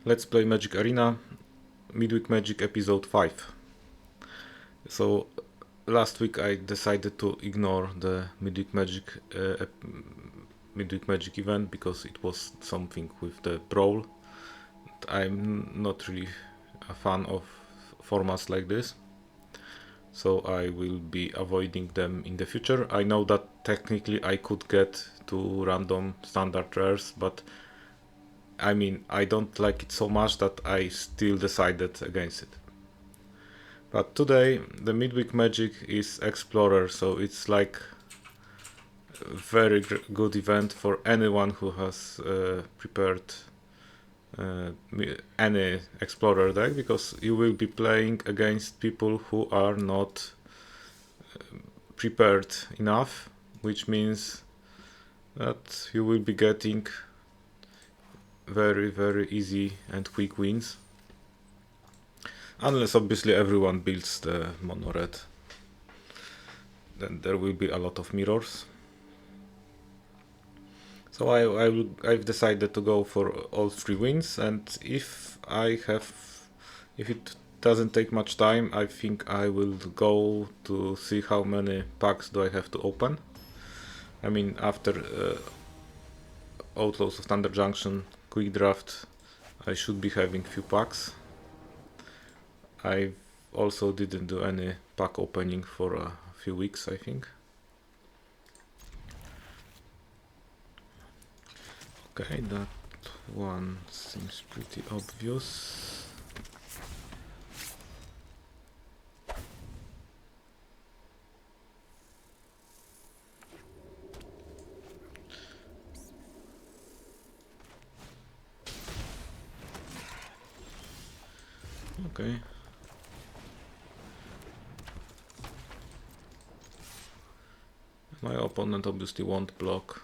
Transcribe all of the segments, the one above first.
Let's play Magic Arena, Midweek Magic episode 5. So last week I decided to ignore the Midweek Magic event because it was something with the brawl. I'm not really a fan of formats like this, so I will be avoiding them in the future. I know that technically I could get to random standard rares, but I mean, I don't like it so much that I still decided against it. But today, the Midweek Magic is Explorer, so it's like a very good event for anyone who has prepared any Explorer deck, because you will be playing against people who are not prepared enough, which means that you will be getting very easy and quick wins, unless obviously everyone builds the mono red. Then there will be a lot of mirrors. So I've decided to go for all 3 wins, and if it doesn't take much time, I think I will go to see how many packs do I have to open. I mean, after Outlaws of Thunder Junction quick draft, I should be having few packs. I also didn't do any pack opening for a few weeks, I think. Okay, that one seems pretty obvious. Okay. My opponent obviously won't block.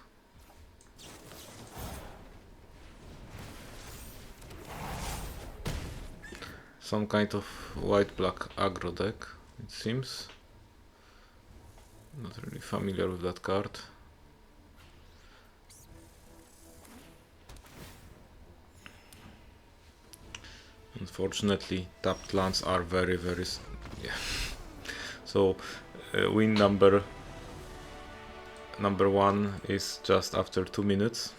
Some kind of white-black aggro deck, it seems. Not really familiar with that card. Unfortunately, tapped lands are very yeah. So win number 1 is just after 2 minutes.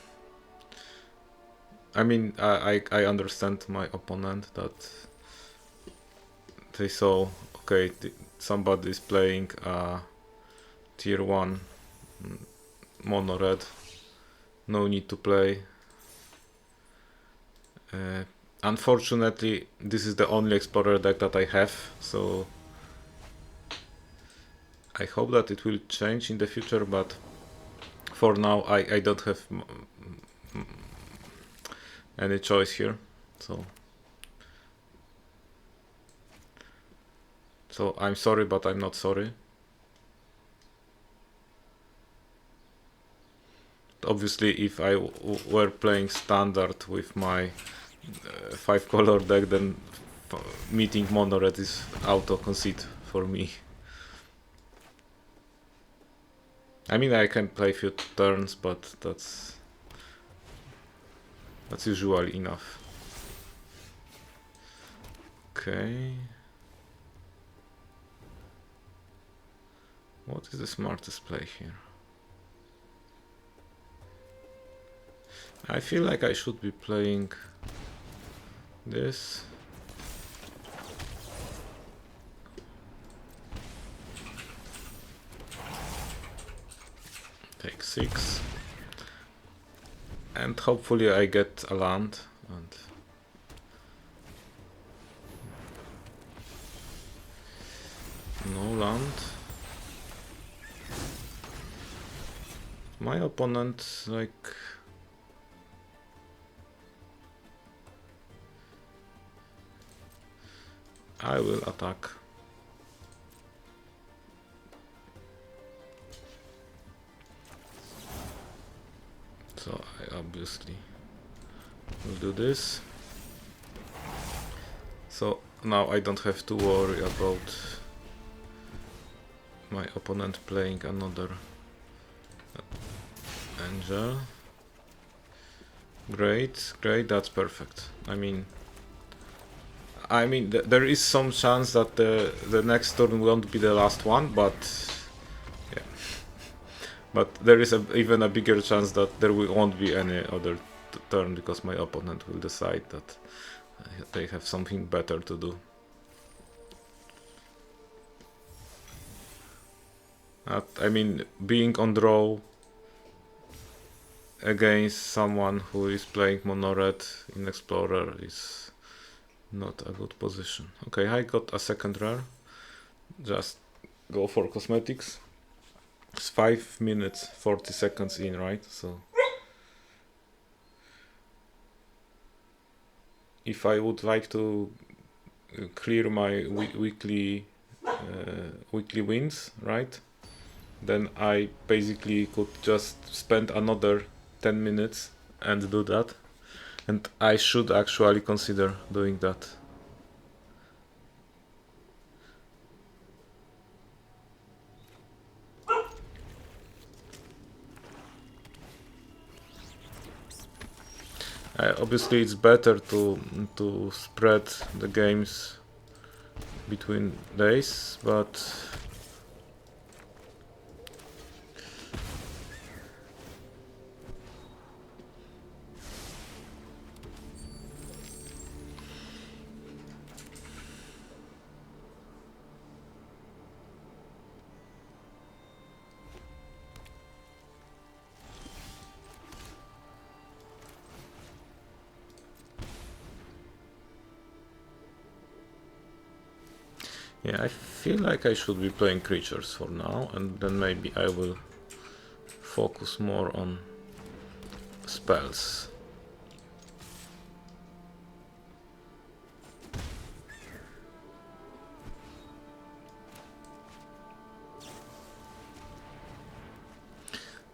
I mean, I understand my opponent that they saw, okay, somebody is playing a tier 1 mono red, no need to play. Unfortunately, this is the only Explorer deck that I have, so I hope that it will change in the future, but for now I don't have any choice here. So I'm sorry, but I'm not sorry. Obviously, if I were playing standard with my 5 color deck, then meeting mono red is auto concede for me. I mean, I can play few turns, but that's usually enough. Okay. What is the smartest play here? I feel like I should be playing this. Take 6. And hopefully I get a land. And no land. My opponent, like, I will attack. So I obviously will do this. So now I don't have to worry about my opponent playing another angel. Great, great, that's perfect. There is some chance that the next turn won't be the last one, but yeah. But there is even a bigger chance that there won't be any other turn because my opponent will decide that they have something better to do. Being on draw against someone who is playing mono-red in Explorer is not a good position. Okay, I got a second rare. Just go for cosmetics. It's 5 minutes 40 seconds in, right? So if I would like to clear my weekly wins, right? Then I basically could just spend another 10 minutes and do that. And I should actually consider doing that. Obviously it's better to spread the games between days, but yeah, I feel like I should be playing creatures for now, and then maybe I will focus more on spells.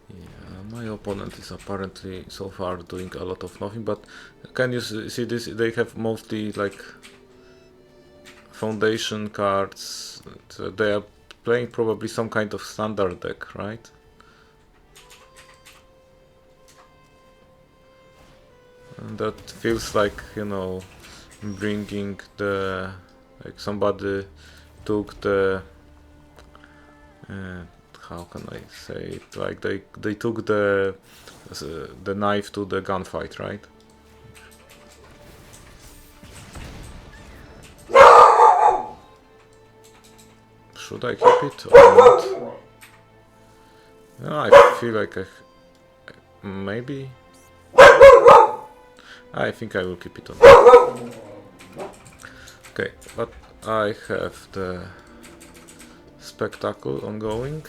Yeah, my opponent is apparently so far doing a lot of nothing, but can you see this? They have mostly like foundation cards. So they are playing probably some kind of standard deck, right? And that feels like, you know, bringing the, like somebody took the how can I say it, like they took the knife to the gunfight, right? Should I keep it or not? No, I feel like maybe I think I will keep it on. Okay, but I have the spectacle ongoing.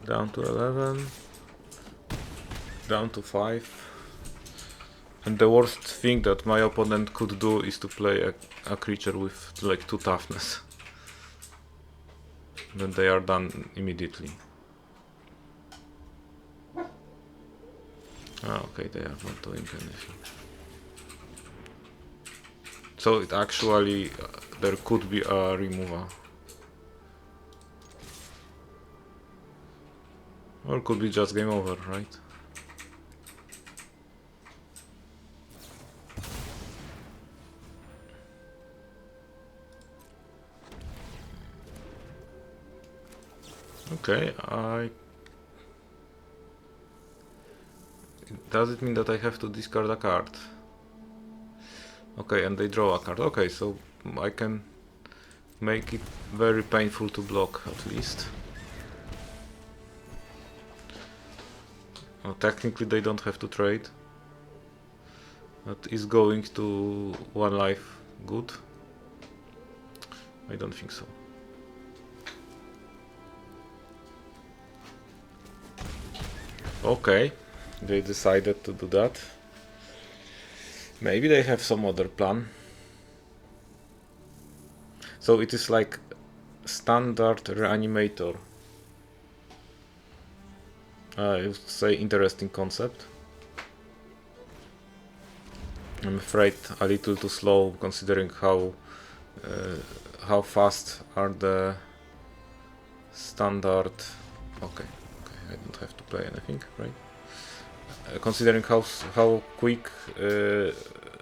Down to 11. Down to 5. And the worst thing that my opponent could do is to play a creature with like 2 toughness. Then they are done immediately. Ah, okay, they are not doing anything. So it actually, there could be a removal. Or it could be just game over, right? Okay, does it mean that I have to discard a card? Okay, and they draw a card. Okay, so I can make it very painful to block, at least. Well, technically they don't have to trade. That is going to 1 life good? I don't think so. Okay, they decided to do that. Maybe they have some other plan. So it is like standard reanimator. I would say interesting concept. I'm afraid a little too slow considering how fast are the standard. Okay, I don't have to play anything, right? Considering how quick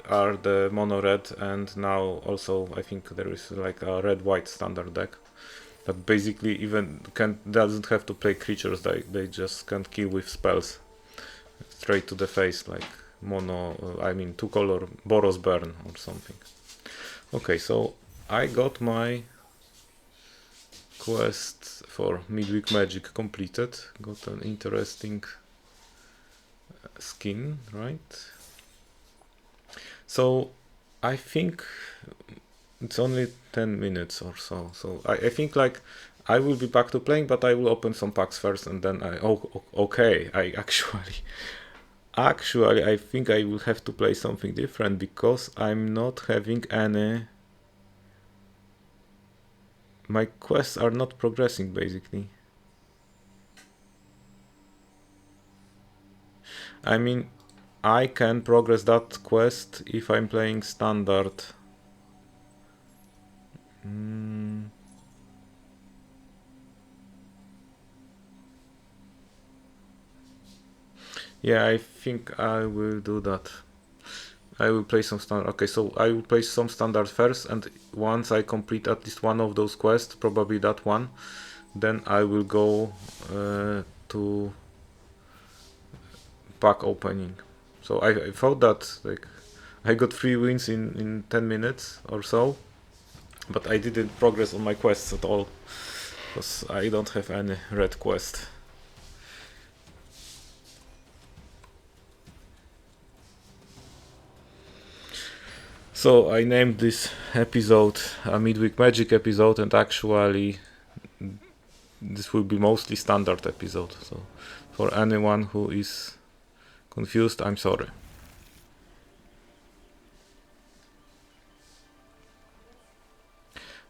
are the mono red, and now also I think there is like a red white standard deck that basically even doesn't have to play creatures. They just can kill with spells straight to the face, like mono. I mean 2-color Boros Burn or something. Okay, so I got my quest for Midweek Magic completed. Got an interesting skin, right? So I think it's only 10 minutes or so. So I think like I will be back to playing, but I will open some packs first and then okay, I actually I think I will have to play something different because I'm not having any. My quests are not progressing basically. I mean, I can progress that quest if I'm playing standard. Yeah, I think I will do that. I will play some standard. Okay, so I will play some standard first, and once I complete at least one of those quests, probably that one, then I will go to pack opening. So I thought that like I got 3 wins in 10 minutes or so, but I didn't progress on my quests at all because I don't have any red quest. So I named this episode a Midweek Magic episode, and actually this will be mostly standard episode. So for anyone who is confused, I'm sorry.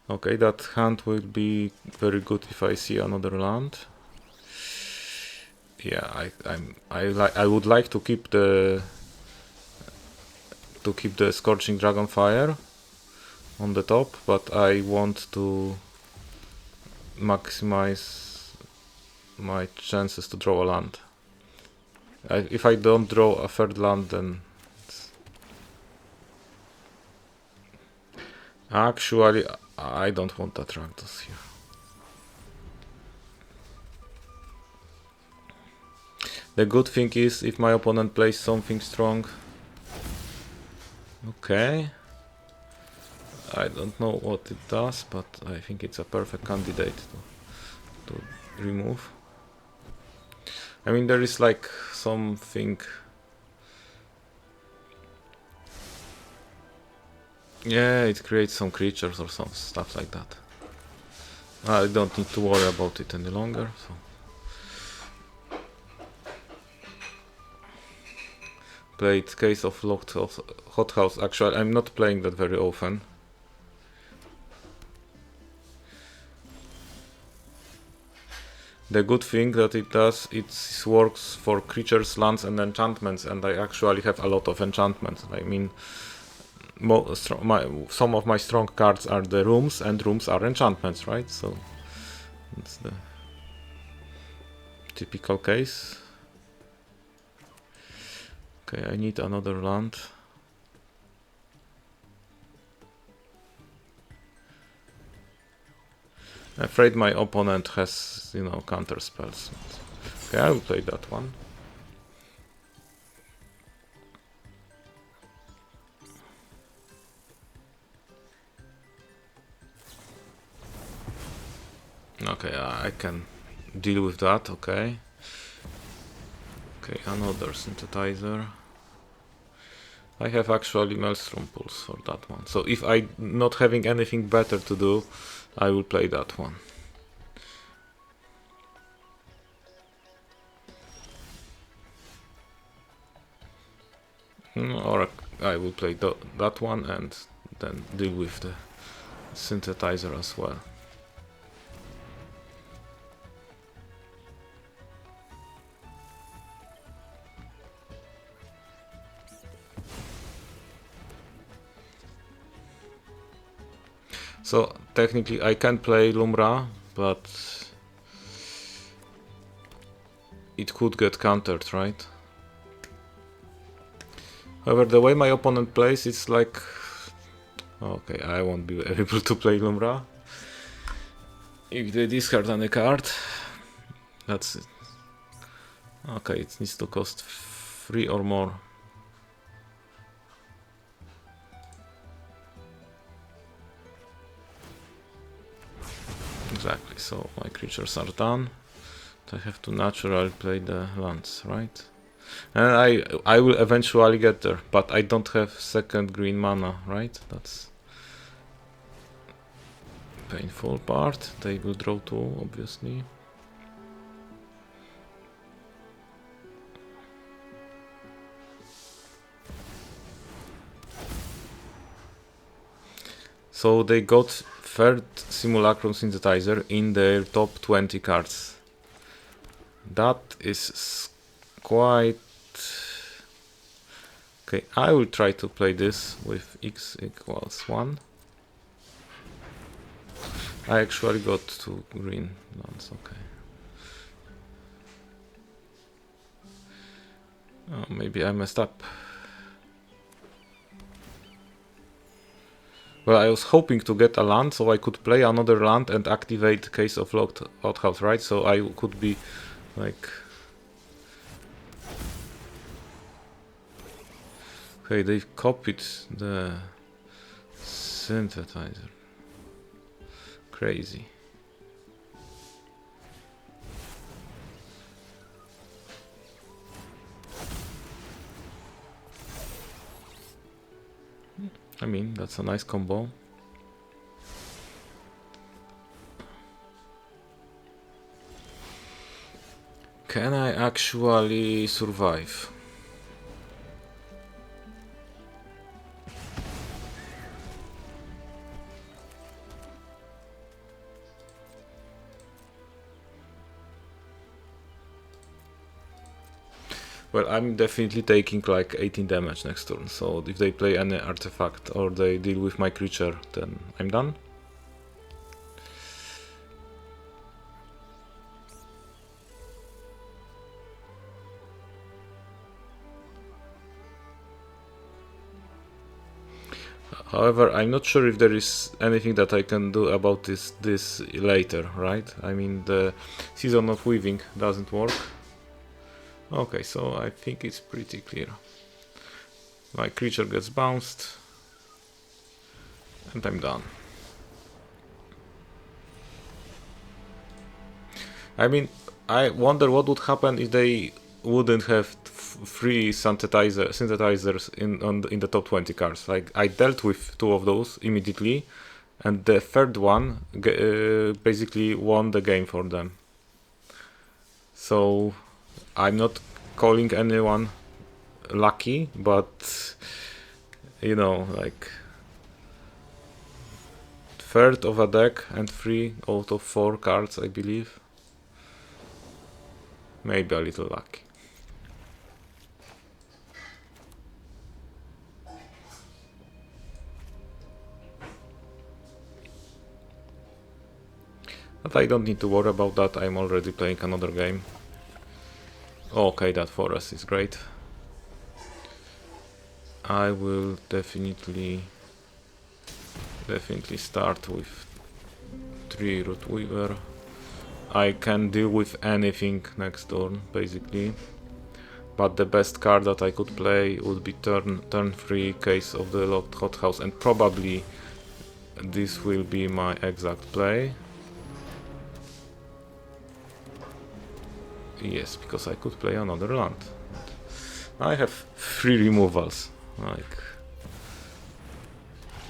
Okay, that hand will be very good if I see another land. Yeah, I would like to keep the Scorching Dragonfire on the top, but I want to maximize my chances to draw a land. If I don't draw a third land, then actually I don't want that Rakdos here. The good thing is if my opponent plays something strong. Okay. I don't know what it does, but I think it's a perfect candidate to remove. I mean, there is like something. Yeah, it creates some creatures or some stuff like that. I don't need to worry about it any longer. So. Played Case of Locked Hothouse. Actually, I'm not playing that very often. The good thing that it does, it works for creatures, lands, and enchantments, and I actually have a lot of enchantments. I mean, some of my strong cards are the rooms, and rooms are enchantments, right? So it's the typical case. Okay, I need another land. I'm afraid my opponent has, counter spells. Okay, I will play that one. Okay, I can deal with that, okay. Okay, another synthesizer. I have actually Maelstrom Pulse for that one. So if I'm not having anything better to do, I will play that one. Or I will play that one and then deal with the synthesizer as well. So technically I can play Lumra, but it could get countered, right? However, the way my opponent plays, it's like... Okay, I won't be able to play Lumbra. If they discard any card, that's it. Okay, it needs to cost 3 or more. Exactly, so my creatures are done. I have to naturally play the lands, right? And I will eventually get there, but I don't have second green mana, right? That's painful part. They will draw 2, obviously. So they got third Simulacrum Synthesizer in their top 20 cards. That is quite... Okay, I will try to play this with x equals 1. I actually got 2 green lands, okay. Oh, maybe I messed up. Well, I was hoping to get a land so I could play another land and activate Case of Locked Outhouse, right? So I could be like... Okay, they've copied the synthesizer. Crazy. I mean, that's a nice combo. Can I actually survive? Well, I'm definitely taking like 18 damage next turn, so if they play any artifact or they deal with my creature, then I'm done. However, I'm not sure if there is anything that I can do about this later, right? I mean, the Season of Weaving doesn't work. Okay, so I think it's pretty clear. My creature gets bounced, and I'm done. I mean, I wonder what would happen if they wouldn't have 3 synthesizers in the top 20 cards. Like, I dealt with 2 of those immediately, and the third one basically won the game for them. So I'm not calling anyone lucky, but you know, like, third of a deck and 3 out of 4 cards, I believe. Maybe a little lucky. But I don't need to worry about that, I'm already playing another game. Okay, that forest is great. I will definitely start with 3 Root Weaver. I can deal with anything next turn, basically. But the best card that I could play would be turn 3 Case of the Locked Hothouse, and probably this will be my exact play. Yes, because I could play another land. I have 3 removals. Like,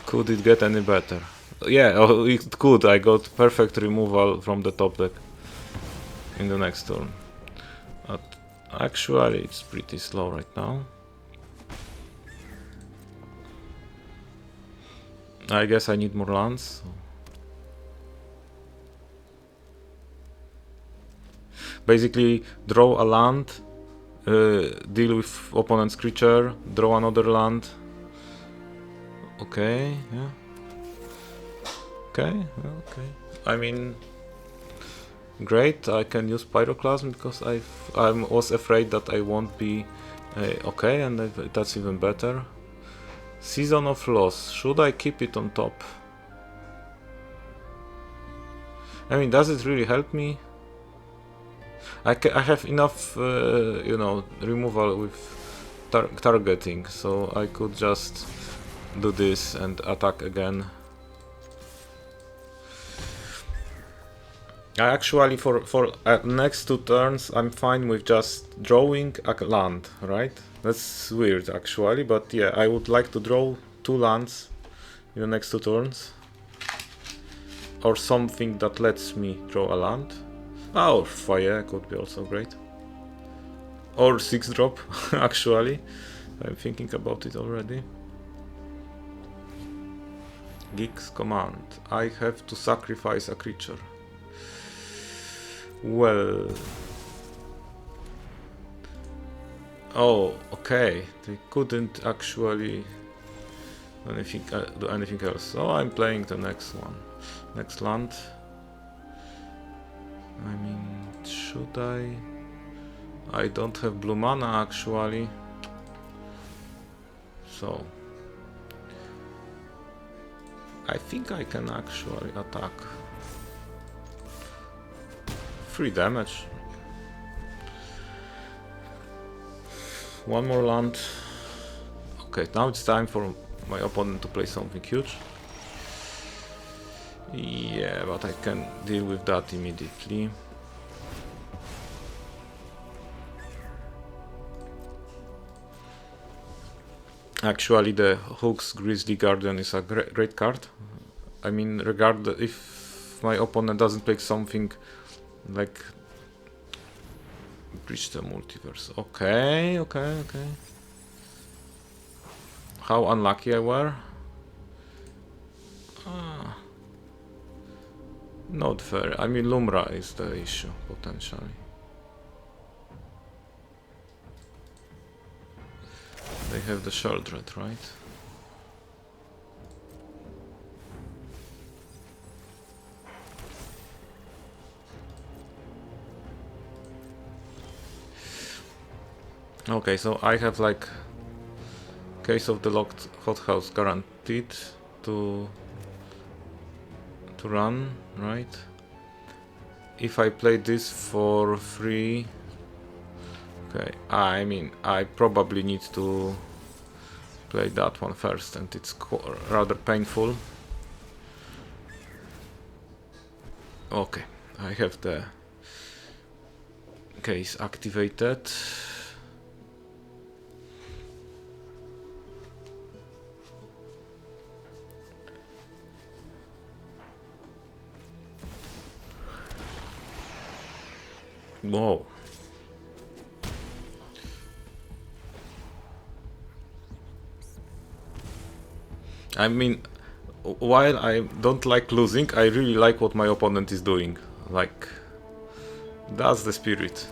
could it get any better? Yeah, oh, it could. I got perfect removal from the top deck in the next turn. But actually, it's pretty slow right now. I guess I need more lands. Basically, draw a land, deal with opponent's creature, draw another land. Okay, yeah. Okay, okay. I mean, Great, I can use Pyroclasm because I was afraid that I won't be okay, and that's even better. Season of Loss, should I keep it on top? I mean, does it really help me? I have enough, you know, removal with targeting, so I could just do this and attack again. I actually, for next 2 turns, I'm fine with just drawing a land, right? That's weird, actually, but yeah, I would like to draw 2 lands in the next 2 turns. Or something that lets me draw a land. Oh, fire could be also great. Or 6 drop, actually. I'm thinking about it already. Geeks command. I have to sacrifice a creature. Well... Oh, okay. They couldn't actually do anything else. So I'm playing the next one. Next land. I mean, should I? I don't have blue mana actually. So I think I can actually attack. 3 damage. 1 more land. Okay, now it's time for my opponent to play something huge. Yeah, but I can deal with that immediately. Actually, the Hook's Grizzly Guardian is a great card. I mean, regardless if my opponent doesn't play something like Breach the Multiverse. Okay. How unlucky I were. Not fair. I mean, Lumra is the issue, potentially. They have the Sheldred, right? Okay, so I have like Case of the Locked Hothouse guaranteed to run, right? If I play this for free, okay, I mean, I probably need to play that one first, and it's rather painful. Okay, I have the case activated. Whoa. I mean, while I don't like losing, I really like what my opponent is doing. Like, that's the spirit.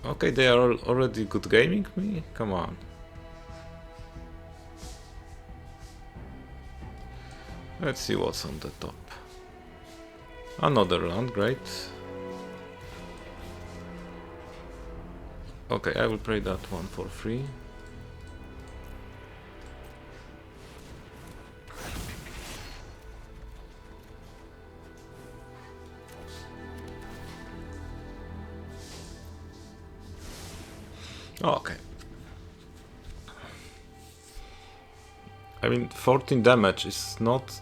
Okay, they are already good gaming me? Come on. Let's see what's on the top. Another land, great. Okay, I will play that one for free. Okay. I mean, 14 damage is not...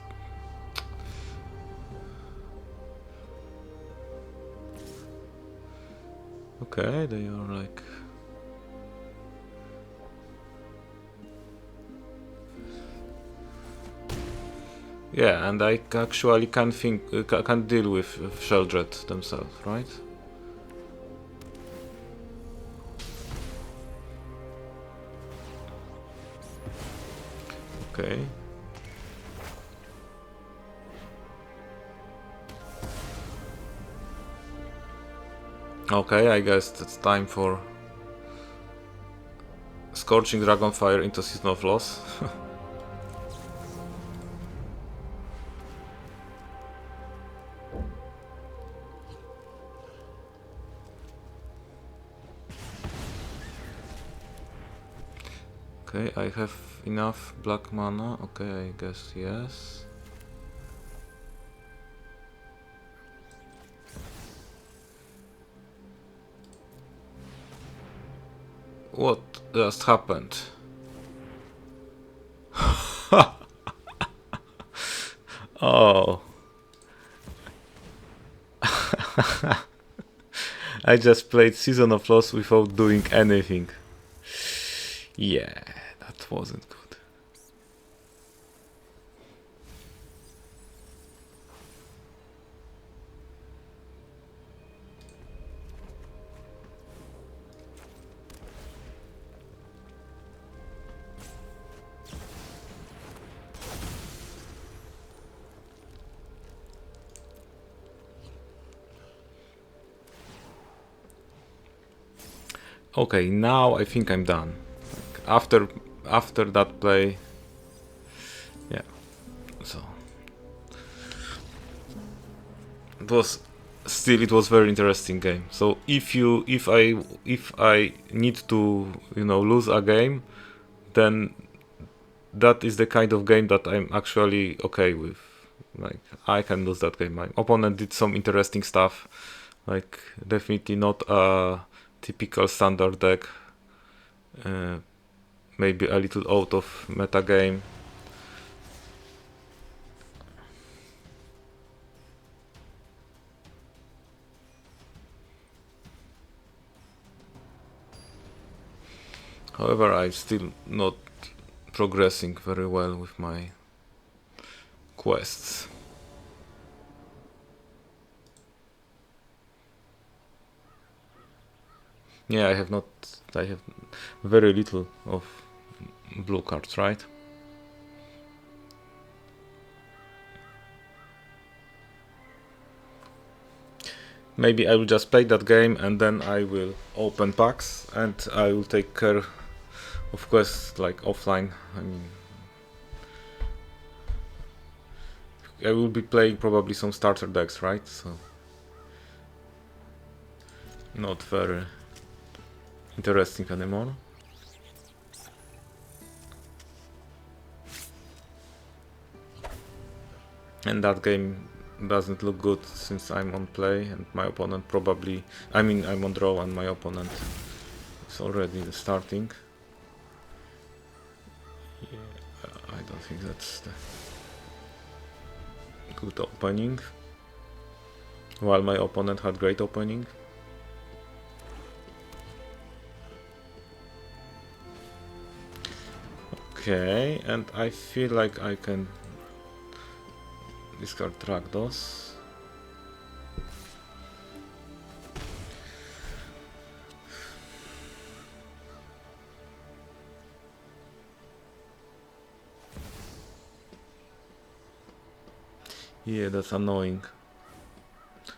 Okay, they are like... Yeah, and I actually can deal with Sheldred themselves, right? Okay. Okay, I guess it's time for Scorching Dragonfire into Season of Loss. Okay, I have enough black mana. Okay, I guess yes. What just happened? Oh. I just played Season of Loss without doing anything. Yeah, that wasn't good. Okay, now I think I'm done. Like after that play, yeah. So it was very interesting game. So if I need to lose a game, then that is the kind of game that I'm actually okay with. Like I can lose that game. My opponent did some interesting stuff. Like definitely not a typical standard deck. Maybe a little out of meta game. However, I'm still not progressing very well with my quests. Yeah, I have very little of blue cards, right? Maybe I will just play that game and then I will open packs and I will take care of quests like offline. I mean, I will be playing probably some starter decks, right? So not very interesting anymore. And that game doesn't look good since I'm on play and my opponent probably... I mean, I'm on draw and my opponent is already starting. Yeah, I don't think that's the good opening. While my opponent had great opening. Okay, and I feel like I can discard Rakdos. Yeah, that's annoying.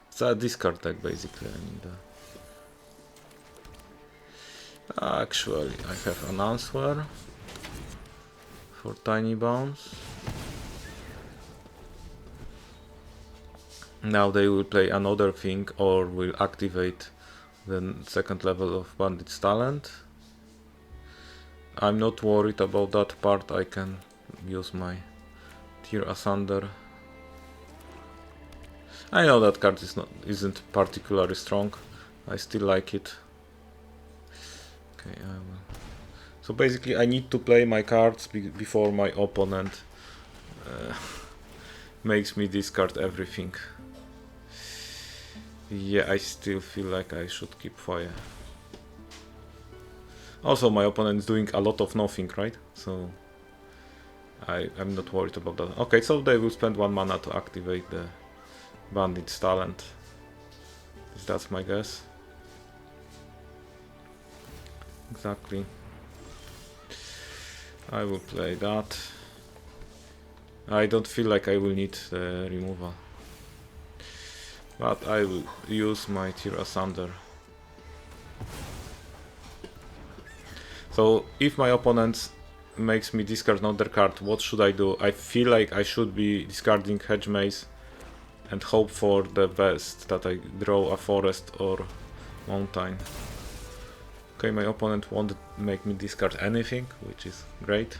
It's a discard deck basically. I mean, actually, I have an answer for Tiny Bounce. Now they will play another thing or will activate the second level of Bandit's Talent. I'm not worried about that part. I can use my Tear Asunder. I know that card isn't particularly strong. I still like it. Okay, I will. So basically, I need to play my cards before my opponent makes me discard everything. Yeah, I still feel like I should keep fire. Also, my opponent is doing a lot of nothing, right? So I'm not worried about that. Okay, so they will spend 1 mana to activate the Bandit's Talent. That's my guess. Exactly. I will play that. I don't feel like I will need the removal. But I will use my Tear Asunder. So if my opponent makes me discard another card, what should I do? I feel like I should be discarding Hedge Maze and hope for the best, that I draw a forest or mountain. Okay, my opponent won't make me discard anything, which is great.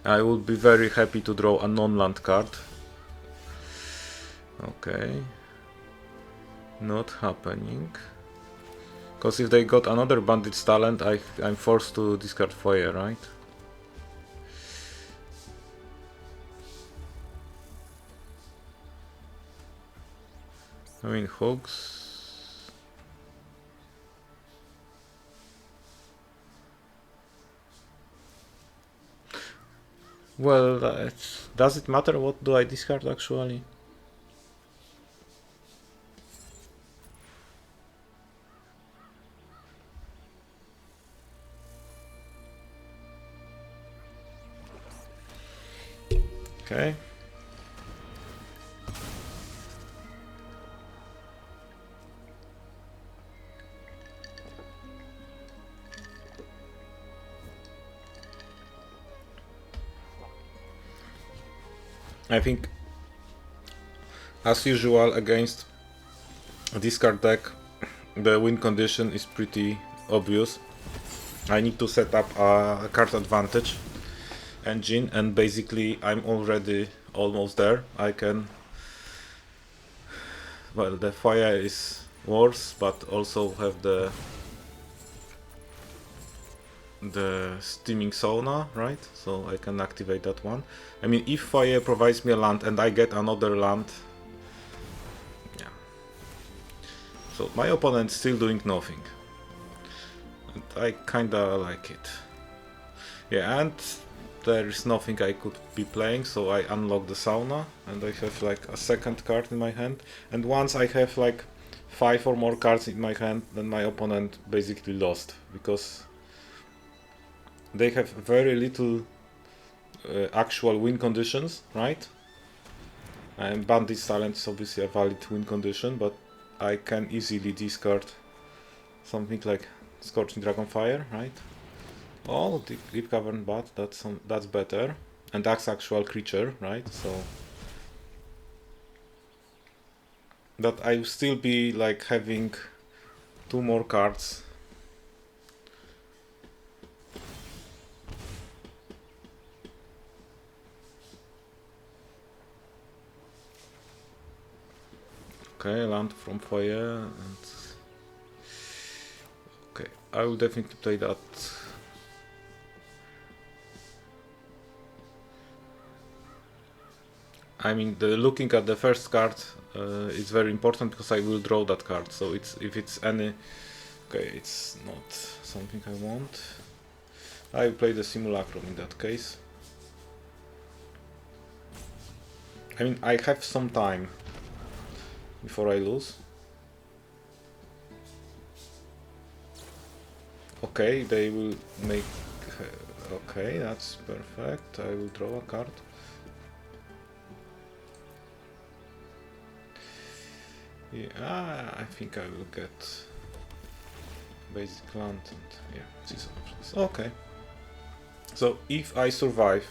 I would be very happy to draw a non-land card. Okay. Not happening. Because if they got another bandit's talent, I'm forced to discard fire, right? I mean, hooks. Well, does it matter what do I discard actually? Okay. I think, as usual, against a discard deck, the win condition is pretty obvious. I need to set up a card advantage engine, and basically I'm already almost there. I can... Well, the fire is worse, but also have the steaming sauna, right? So I can activate that one. I mean, if fire provides me a land and I get another land, yeah. So my opponent's still doing nothing, and I kinda like it. Yeah, and there is nothing I could be playing, so I unlock the sauna and I have like a second card in my hand. And once I have like 5 or more cards in my hand, then my opponent basically lost, because they have very little actual win conditions, right? And Bandit's talent is obviously a valid win condition, but I can easily discard something like Scorching Dragonfire, right? Oh, Deep Cavern Bat, that's better. And that's actual creature, right? So that I will still be like having 2 more cards. Okay, land from fire, and okay, I will definitely play that. I mean, looking at the first card is very important, because I will draw that card. So if it's any... Okay, it's not something I want. I will play the Simulacrum in that case. I mean, I have some time before I lose. Okay, they will make... Okay, that's perfect. I will draw a card. Yeah, I think I will get basic land and yeah, these options. Okay. So if I survive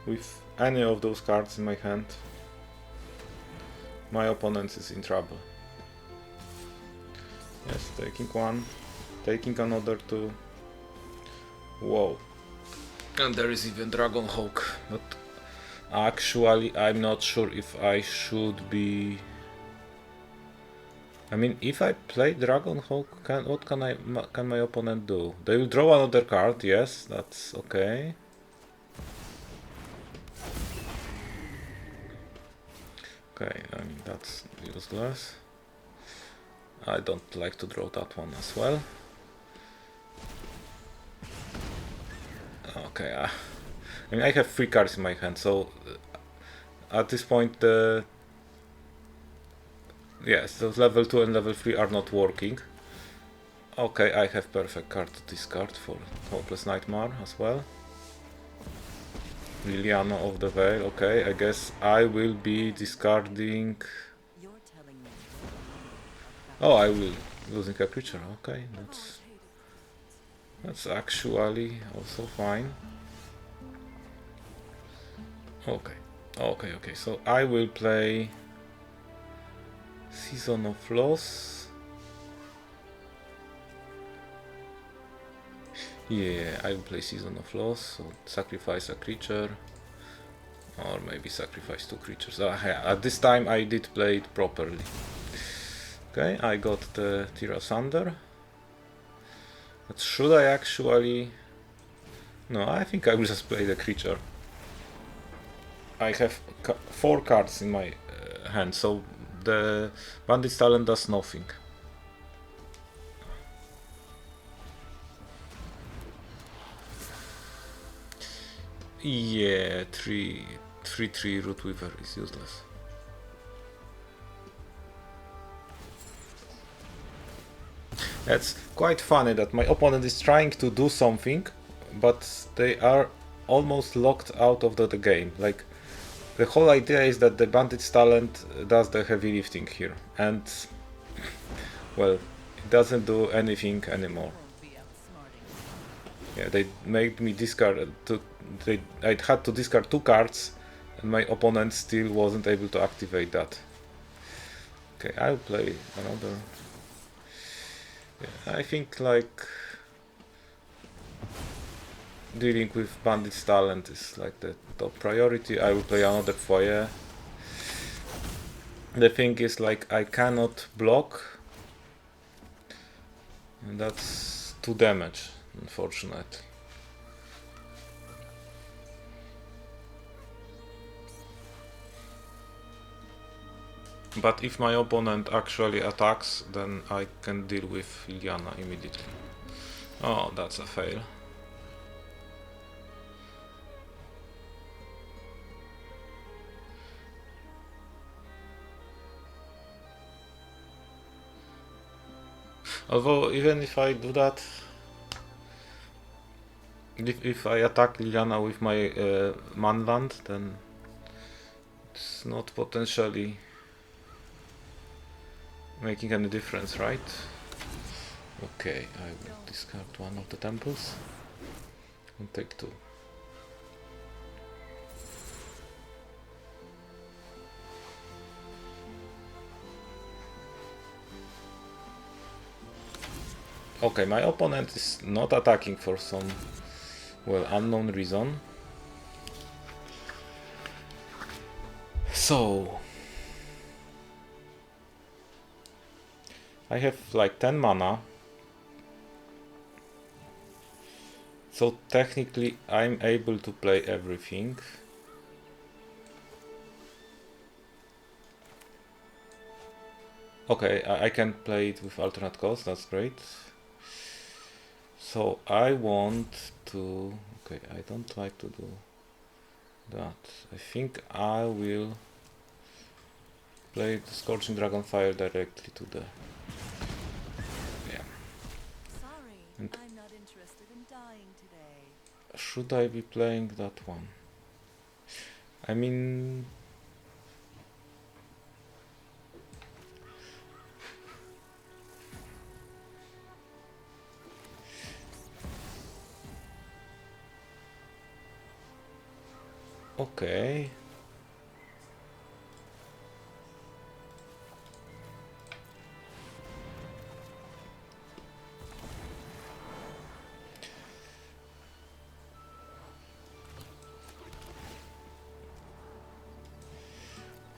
with any of those cards in my hand, my opponent is in trouble. Yes, taking one, taking another 2. Whoa. And there is even Dragon Hawk, but actually I'm not sure if I should be... I mean, if I play Dragon Hawk, what can my opponent do? They will draw another card, yes, that's okay. Okay, I mean, that's useless. I don't like to draw that one as well. Okay, I mean, I have 3 cards in my hand, so at this point yes, those level 2 and level 3 are not working. Okay, I have perfect card to discard for Hopeless Nightmare as well. Liliana of the Veil, okay, I guess I will be discarding... Oh, I will losing a creature, okay, that's actually also fine. Okay, so I will play Season of Loss. Yeah, I will play Season of Loss, so sacrifice a creature. Or maybe sacrifice 2 creatures. Yeah, at this time I did play it properly. Okay, I got the Tira Thunder. But should I actually... No, I think I will just play the creature. I have 4 cards in my hand, so the Bandit's Talent does nothing. Yeah, 3/3 Root Weaver is useless. It's quite funny that my opponent is trying to do something, but they are almost locked out of the game. Like, the whole idea is that the Bandit's Talent does the heavy lifting here, and well, it doesn't do anything anymore. Yeah, they made me discard I had to discard 2 cards, and my opponent still wasn't able to activate that. Okay, I'll play another. Yeah, I think like dealing with Bandit's Talent is like the top priority. I will play another Foyer. The thing is, like, I cannot block, and that's 2 damage, unfortunately. But if my opponent actually attacks, then I can deal with Liliana immediately. Oh, that's a fail. Although, even if I do that, if I attack Liliana with my manland, then it's not potentially making any difference, right? Okay, I will discard 1 of the temples and take 2. Okay, my opponent is not attacking for some, well, unknown reason. So I have like 10 mana. So technically I'm able to play everything. Okay, I can play it with alternate cost, that's great. So I want to... Okay, I don't like to do that. I think I will play the Scorching Dragonfire directly to the... Yeah. Sorry, I'm not interested in dying today. Should I be playing that one? I mean... Okay.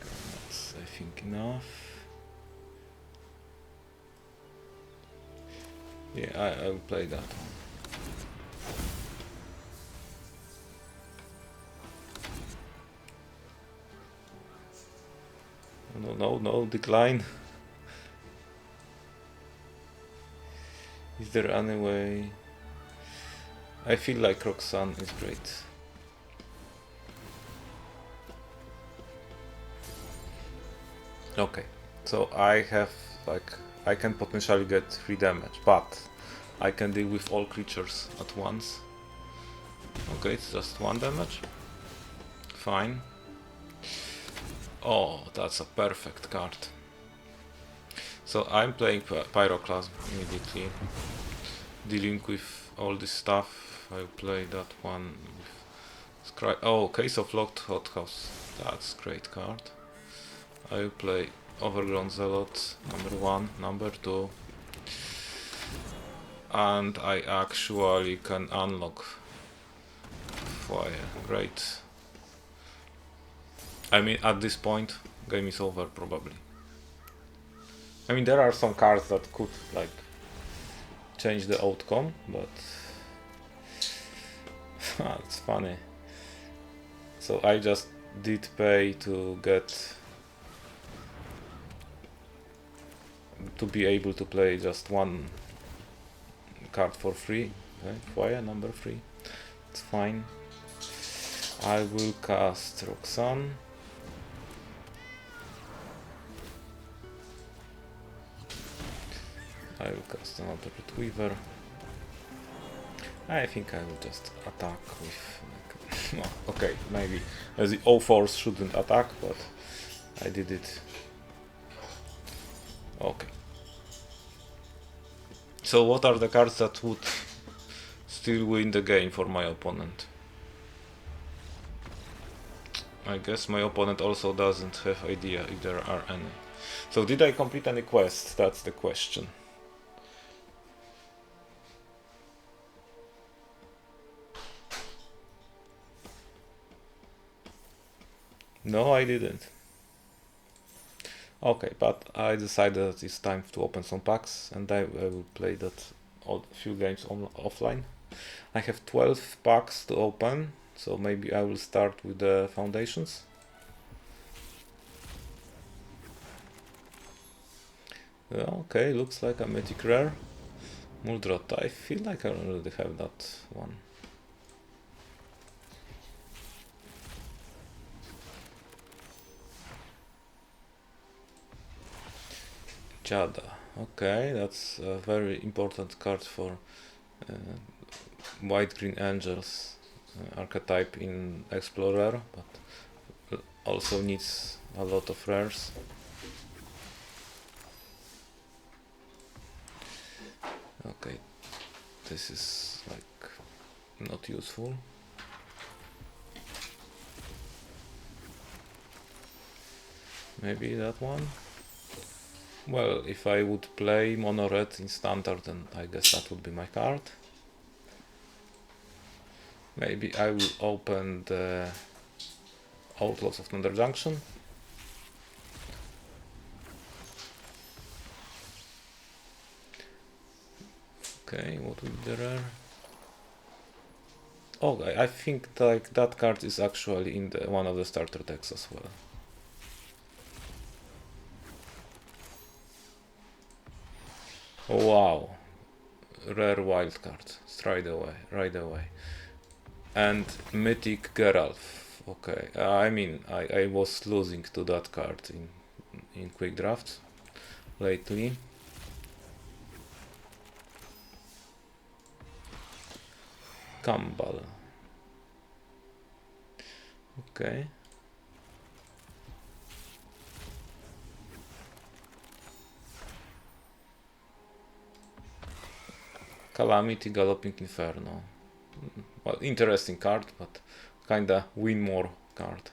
That's, I think, enough. Yeah, I will play that one. No, decline. Is there any way? I feel like Roxanne is great. Okay, so I have, like, I can potentially get 3 damage, but I can deal with all creatures at once. Okay, it's just 1 damage. Fine. Oh, that's a perfect card. So I'm playing Pyroclasm immediately. Dealing with all this stuff, I'll play that one with Case of Locked Hothouse. That's a great card. I'll play Overgrown Zealot, number 1, number 2. And I actually can unlock fire. Great. I mean, at this point, game is over probably. I mean, there are some cards that could like change the outcome, but it's funny. So I just did pay to be able to play just one card for free. Okay, fire number 3. It's fine. I will cast Roxanne. I will cast another Retriever. I think I will just attack with... no, okay, maybe the O4s shouldn't attack, but I did it. Okay. So what are the cards that would still win the game for my opponent? I guess my opponent also doesn't have idea if there are any. So did I complete any quests? That's the question. No, I didn't. Okay, but I decided that it's time to open some packs, and I will play that few games offline. I have 12 packs to open, so maybe I will start with the foundations. Okay, looks like a mythic rare. Muldrot, I feel like I already have that one. Jada, okay, that's a very important card for White Green Angels archetype in Explorer, but also needs a lot of rares. Okay, this is like not useful. Maybe that one. Well, if I would play mono red in standard, then I guess that would be my card. Maybe I will open the Outlaws of Thunder Junction. Okay, what will be the rare? Oh, I think like that card is actually in the one of the starter decks as well. Oh, wow, rare wild card, straight away, right away. And Mythic Geralf. Okay, I mean, I was losing to that card in quick drafts lately. Campbell. Okay. Calamity Galloping Inferno. Well, interesting card, but kinda win more card.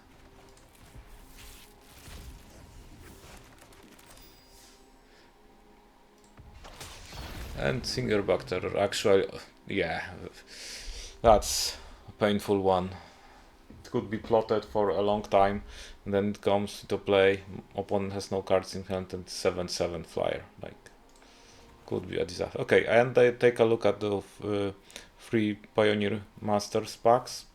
And Singerback Terror. Actually, yeah, that's a painful one. It could be plotted for a long time, and then it comes into play. Opponent has no cards in hand and 7/7 flyer. Like, could be a disaster. Okay, and I take a look at the free Pioneer Masters packs.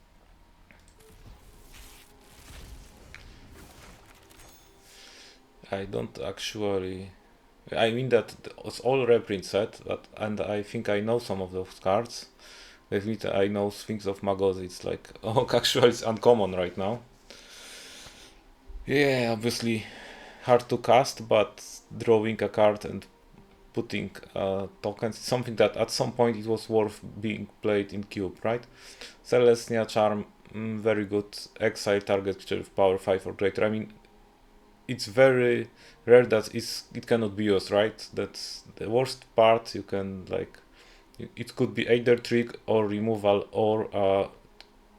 I don't actually. I mean that it's all reprint set, and I think I know some of those cards. Definitely, I know Sphinx of Magos. It's like, oh, actually, it's uncommon right now. Yeah, obviously, hard to cast, but drawing a card and putting tokens, something that at some point it was worth being played in cube, right? Celestia Charm, very good. Exile target creature with power 5 or greater. I mean, it's very rare that it cannot be used, right? That's the worst part. You can like, it could be either trick or removal or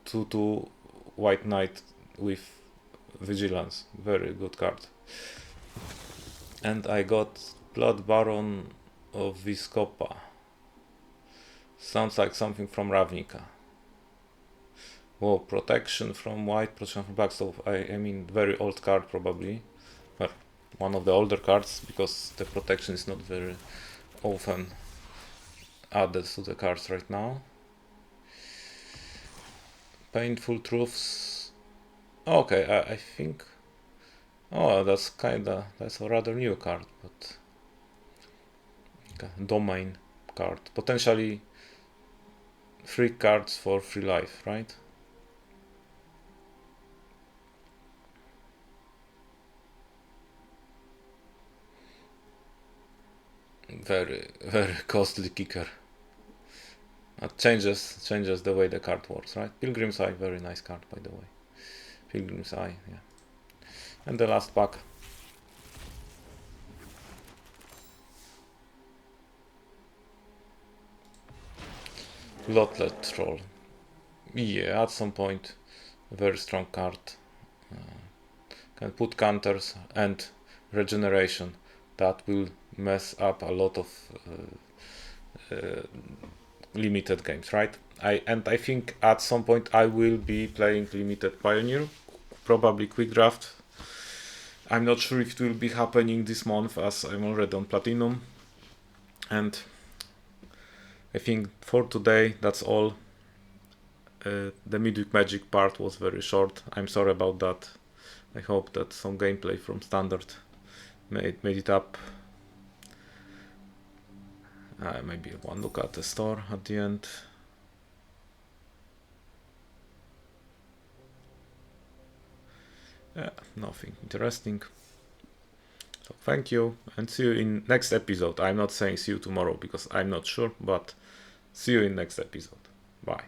2/2 White Knight with vigilance. Very good card. And I got Blood Baron of Viscopa. Sounds like something from Ravnica. Whoa, protection from white, protection from black. So I mean very old card probably. Well, one of the older cards, because the protection is not very often added to the cards right now. Painful Truths. Okay, I think. Oh, that's a rather new card, but okay, domain card. Potentially 3 cards for free life, right? Very, very costly kicker. It changes the way the card works, right? Pilgrim's Eye, very nice card, by the way. Pilgrim's Eye, yeah. And the last pack. Lotlet Troll. Yeah, at some point, a very strong card. Can put counters and regeneration. That will mess up a lot of limited games, right? I think at some point I will be playing limited Pioneer, probably quick draft. I'm not sure if it will be happening this month, as I'm already on Platinum. And I think for today that's all. The Midweek Magic part was very short. I'm sorry about that. I hope that some gameplay from Standard made it up. Maybe one look at the store at the end. Yeah, nothing interesting. So thank you and see you in next episode. I'm not saying see you tomorrow because I'm not sure, but see you in next episode. Bye.